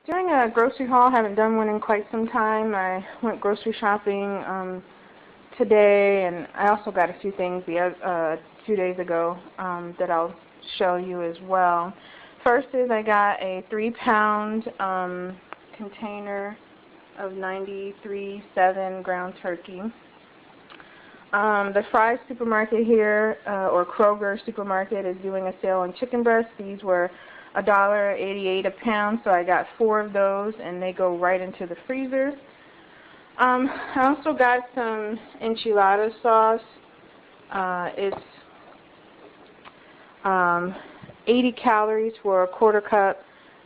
doing a grocery haul. Haven't done one in quite some time. I went grocery shopping today, and I also got a few things a few days ago that I'll show you as well. First is I got a 3-pound container of 93.7 ground turkey. The Fry's supermarket here, or Kroger supermarket, is doing a sale on chicken breasts. These were $1.88 a pound, so I got 4 of those, and they go right into the freezer. I also got some enchilada sauce. It's 80 calories for a quarter cup,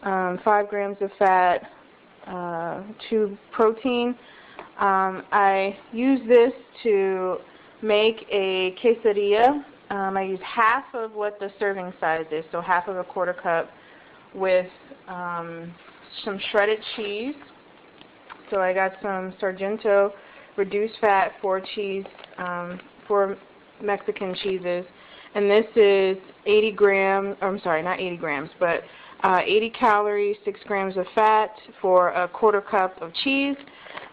5 grams of fat, 2 protein. I use this to make a quesadilla. I use half of what the serving size is, so half of a quarter cup, with some shredded cheese. So I got some Sargento reduced fat 4 Mexican cheeses, and this is 80 grams, I'm sorry, not 80 grams, but 80 calories, 6 grams of fat for a quarter cup of cheese.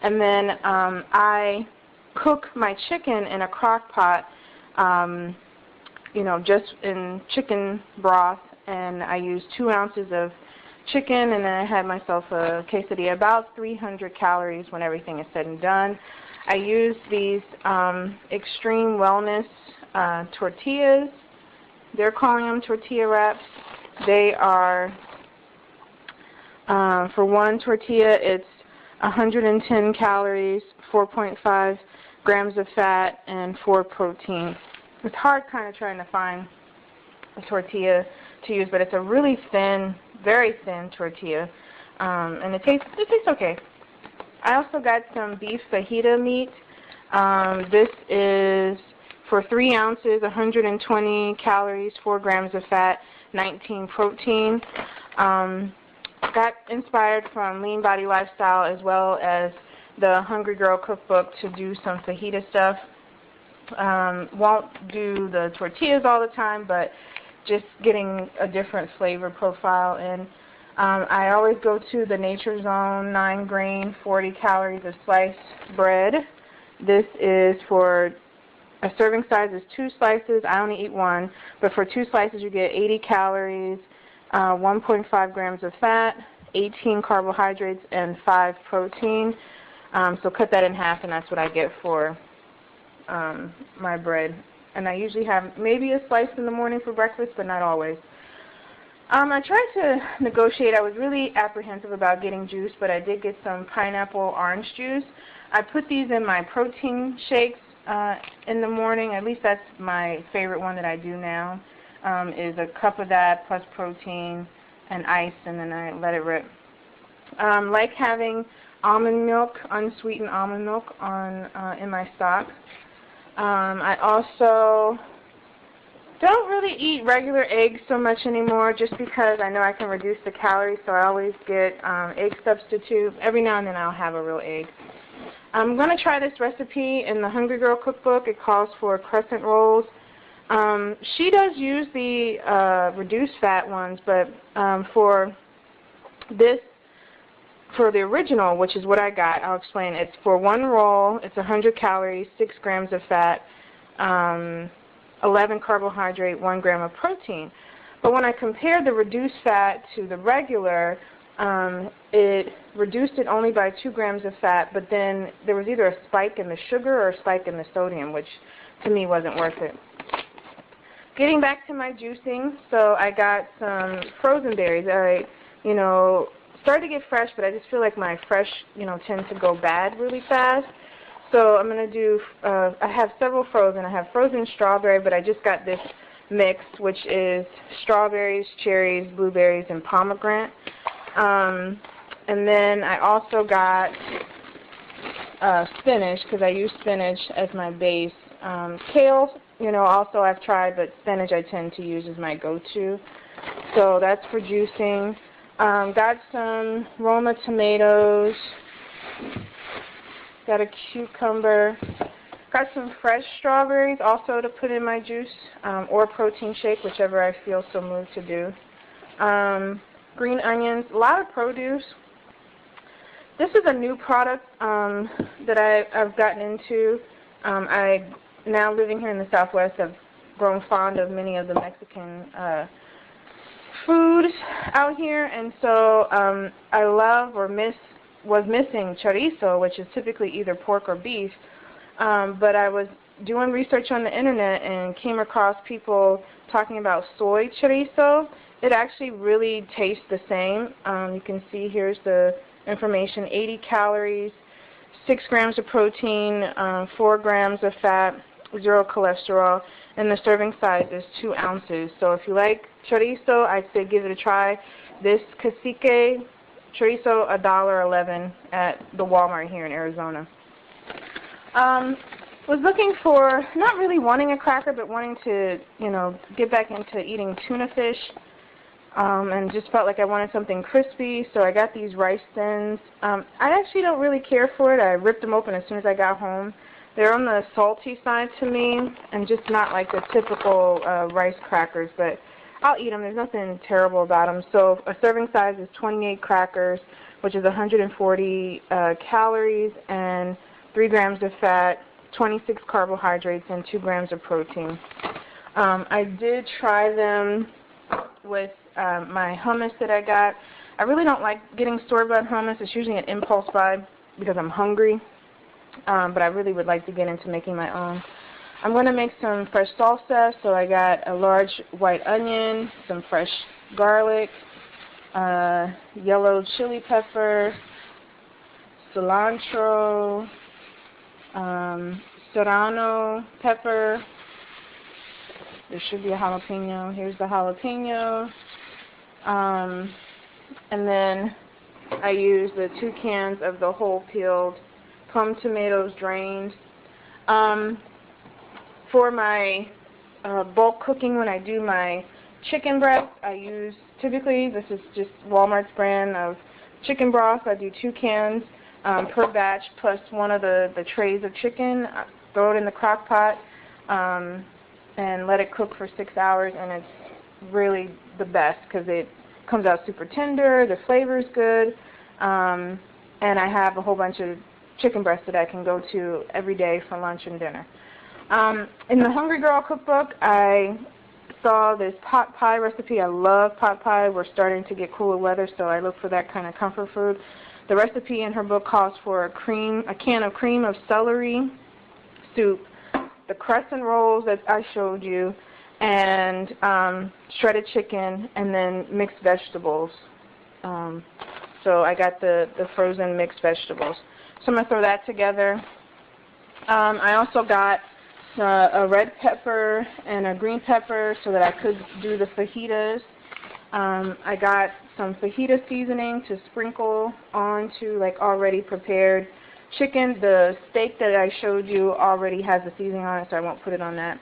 And then I cook my chicken in a crock pot, just in chicken broth, and I use 2 ounces of chicken, and then I had myself a quesadilla, about 300 calories when everything is said and done. I use these Extreme Wellness tortillas. They're calling them tortilla wraps. They are, for one tortilla, it's 110 calories, 4.5 grams of fat, and 4 protein. It's hard kind of trying to find a tortilla to use, but it's a really thin, very thin tortilla, and it tastes okay. I also got some beef fajita meat. This is for 3 ounces, 120 calories, 4 grams of fat, 19 protein. Got inspired from Lean Body Lifestyle as well as the Hungry Girl cookbook to do some fajita stuff. Won't do the tortillas all the time, but just getting a different flavor profile. And I always go to the Nature Zone 9-grain, 40 calories of sliced bread. This is for a serving size is 2 slices. I only eat 1, but for 2 slices you get 80 calories, 1.5 grams of fat, 18 carbohydrates, and 5 protein. So cut that in half, and that's what I get for my bread. And I usually have maybe a slice in the morning for breakfast, but not always. I tried to negotiate. I was really apprehensive about getting juice, but I did get some pineapple orange juice. I put these in my protein shakes in the morning. At least that's my favorite one that I do now, is a cup of that plus protein and ice, and then I let it rip. Like having almond milk, unsweetened almond milk in my stock. I also don't really eat regular eggs so much anymore, just because I know I can reduce the calories, so I always get egg substitute. Every now and then I'll have a real egg. I'm going to try this recipe in the Hungry Girl cookbook. It calls for crescent rolls. She does use the reduced fat ones, but for the original, which is what I got, I'll explain. It's for 1 roll. It's 100 calories, 6 grams of fat, 11 carbohydrate, 1 gram of protein. But when I compared the reduced fat to the regular, it reduced it only by 2 grams of fat, but then there was either a spike in the sugar or a spike in the sodium, which to me wasn't worth it. Getting back to my juicing, so I got some frozen berries. I, started to get fresh, but I just feel like my fresh, tend to go bad really fast. So I'm going to do, I have several frozen. I have frozen strawberry, but I just got this mix, which is strawberries, cherries, blueberries, and pomegranate. And then I also got spinach, because I use spinach as my base. Kale, also I've tried, but spinach I tend to use as my go-to. So that's for juicing. Got some Roma tomatoes. Got a cucumber. Got some fresh strawberries also to put in my juice, or protein shake, whichever I feel so moved to do. Green onions, a lot of produce. This is a new product that I've gotten into. I, now living here in the Southwest, have grown fond of many of the Mexican foods out here, and so I love or was missing chorizo, which is typically either pork or beef, but I was doing research on the internet and came across people talking about soy chorizo. It actually really tastes the same. You can see here's the information: 80 calories, 6 grams of protein, 4 grams of fat, 0 cholesterol, and the serving size is 2 ounces. So if you like chorizo, I'd say give it a try. This cacique chorizo, $1.11 at the Walmart here in Arizona. Was looking for, not really wanting a cracker, but wanting to, get back into eating tuna fish, and just felt like I wanted something crispy, so I got these rice thins. I actually don't really care for it. I ripped them open as soon as I got home. They're on the salty side to me, and just not like the typical rice crackers, but I'll eat them. There's nothing terrible about them. So a serving size is 28 crackers, which is 140 calories and 3 grams of fat, 26 carbohydrates, and 2 grams of protein. I did try them with my hummus that I got. I really don't like getting store-bought hummus. It's usually an impulse buy because I'm hungry, but I really would like to get into making my own. I'm going to make some fresh salsa, so I got a large white onion, some fresh garlic, yellow chili pepper, cilantro, serrano pepper. There should be a jalapeno. Here's the jalapeno. And then I use the 2 cans of the whole peeled plum tomatoes drained. For my bulk cooking, when I do my chicken breast, I use, typically, this is just Walmart's brand of chicken broth. I do 2 cans per batch, plus one of the trays of chicken. I throw it in the crock pot and let it cook for 6 hours, and it's really the best because it comes out super tender, the flavor is good, and I have a whole bunch of chicken breasts that I can go to every day for lunch and dinner. In the Hungry Girl cookbook, I saw this pot pie recipe. I love pot pie. We're starting to get cooler weather, so I look for that kind of comfort food. The recipe in her book calls for a can of cream of celery soup, the crescent rolls that I showed you, and shredded chicken, and then mixed vegetables. So I got the frozen mixed vegetables. So I'm going to throw that together. I also got a red pepper and a green pepper so that I could do the fajitas. I got some fajita seasoning to sprinkle onto like already prepared chicken. The steak that I showed you already has the seasoning on it, so I won't put it on that.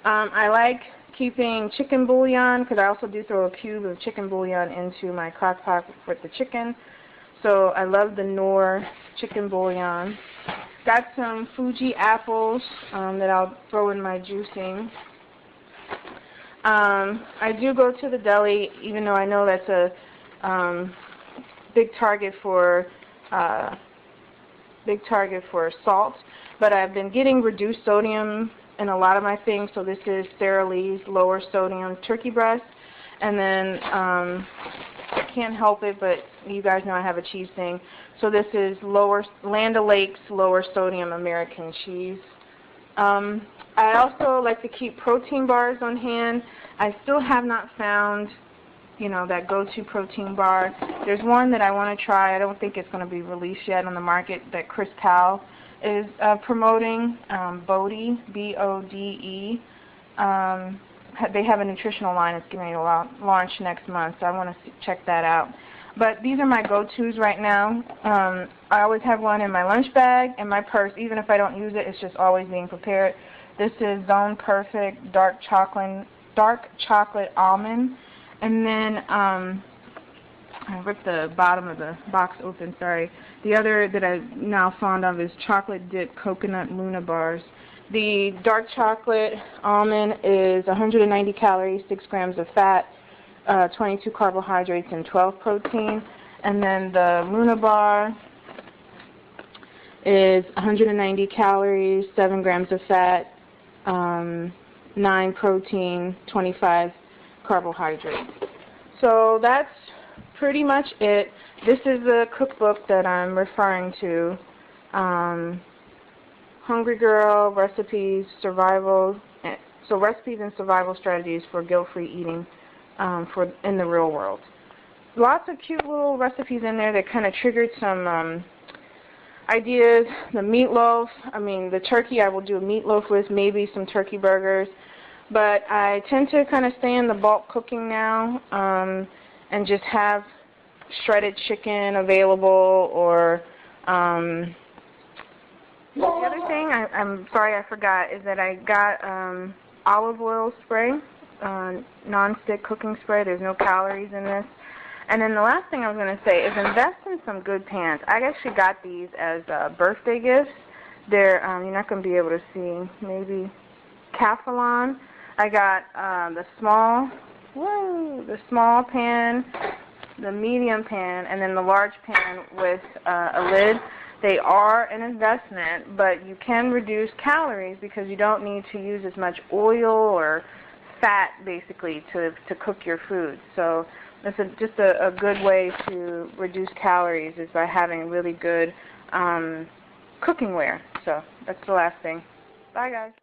I like keeping chicken bouillon because I also do throw a cube of chicken bouillon into my crock pot with the chicken. So I love the Knorr chicken bouillon. Got some Fuji apples that I'll throw in my juicing. I do go to the deli, even though I know that's a big target for salt. But I've been getting reduced sodium in a lot of my things. So this is Sara Lee's lower sodium turkey breast, and then I can't help it, but you guys know I have a cheese thing. So this is Land O'Lakes lower sodium American cheese. I also like to keep protein bars on hand. I still have not found, that go-to protein bar. There's one that I want to try. I don't think it's going to be released yet on the market that Chris Powell is promoting, Bode, B-O-D-E. They have a nutritional line that's getting ready to launch next month, so I want to check that out. But these are my go-tos right now. I always have one in my lunch bag and my purse. Even if I don't use it, it's just always being prepared. This is Zone Perfect dark chocolate almond. And then I ripped the bottom of the box open, sorry. The other that I'm now fond of is chocolate dipped coconut Luna bars. The dark chocolate almond is 190 calories, 6 grams of fat, 22 carbohydrates, and 12 protein. And then the Luna bar is 190 calories, 7 grams of fat, 9 protein, 25 carbohydrates. So that's pretty much it. This is the cookbook that I'm referring to. Hungry Girl Recipes, Survival, so recipes and survival strategies for guilt-free eating in the real world. Lots of cute little recipes in there that kind of triggered some ideas. The meatloaf, the turkey I will do a meatloaf with, maybe some turkey burgers. But I tend to kind of stay in the bulk cooking now and just have shredded chicken available, or the other thing, I'm sorry I forgot, is that I got olive oil spray, non-stick cooking spray. There's no calories in this. And then the last thing I was going to say is invest in some good pans. I actually got these as birthday gifts. They're, you're not going to be able to see, maybe Calphalon. I got the small pan, the medium pan, and then the large pan with a lid. They are an investment, but you can reduce calories because you don't need to use as much oil or fat, basically, to cook your food. So that's just a good way to reduce calories, is by having really good cookingware. So that's the last thing. Bye, guys.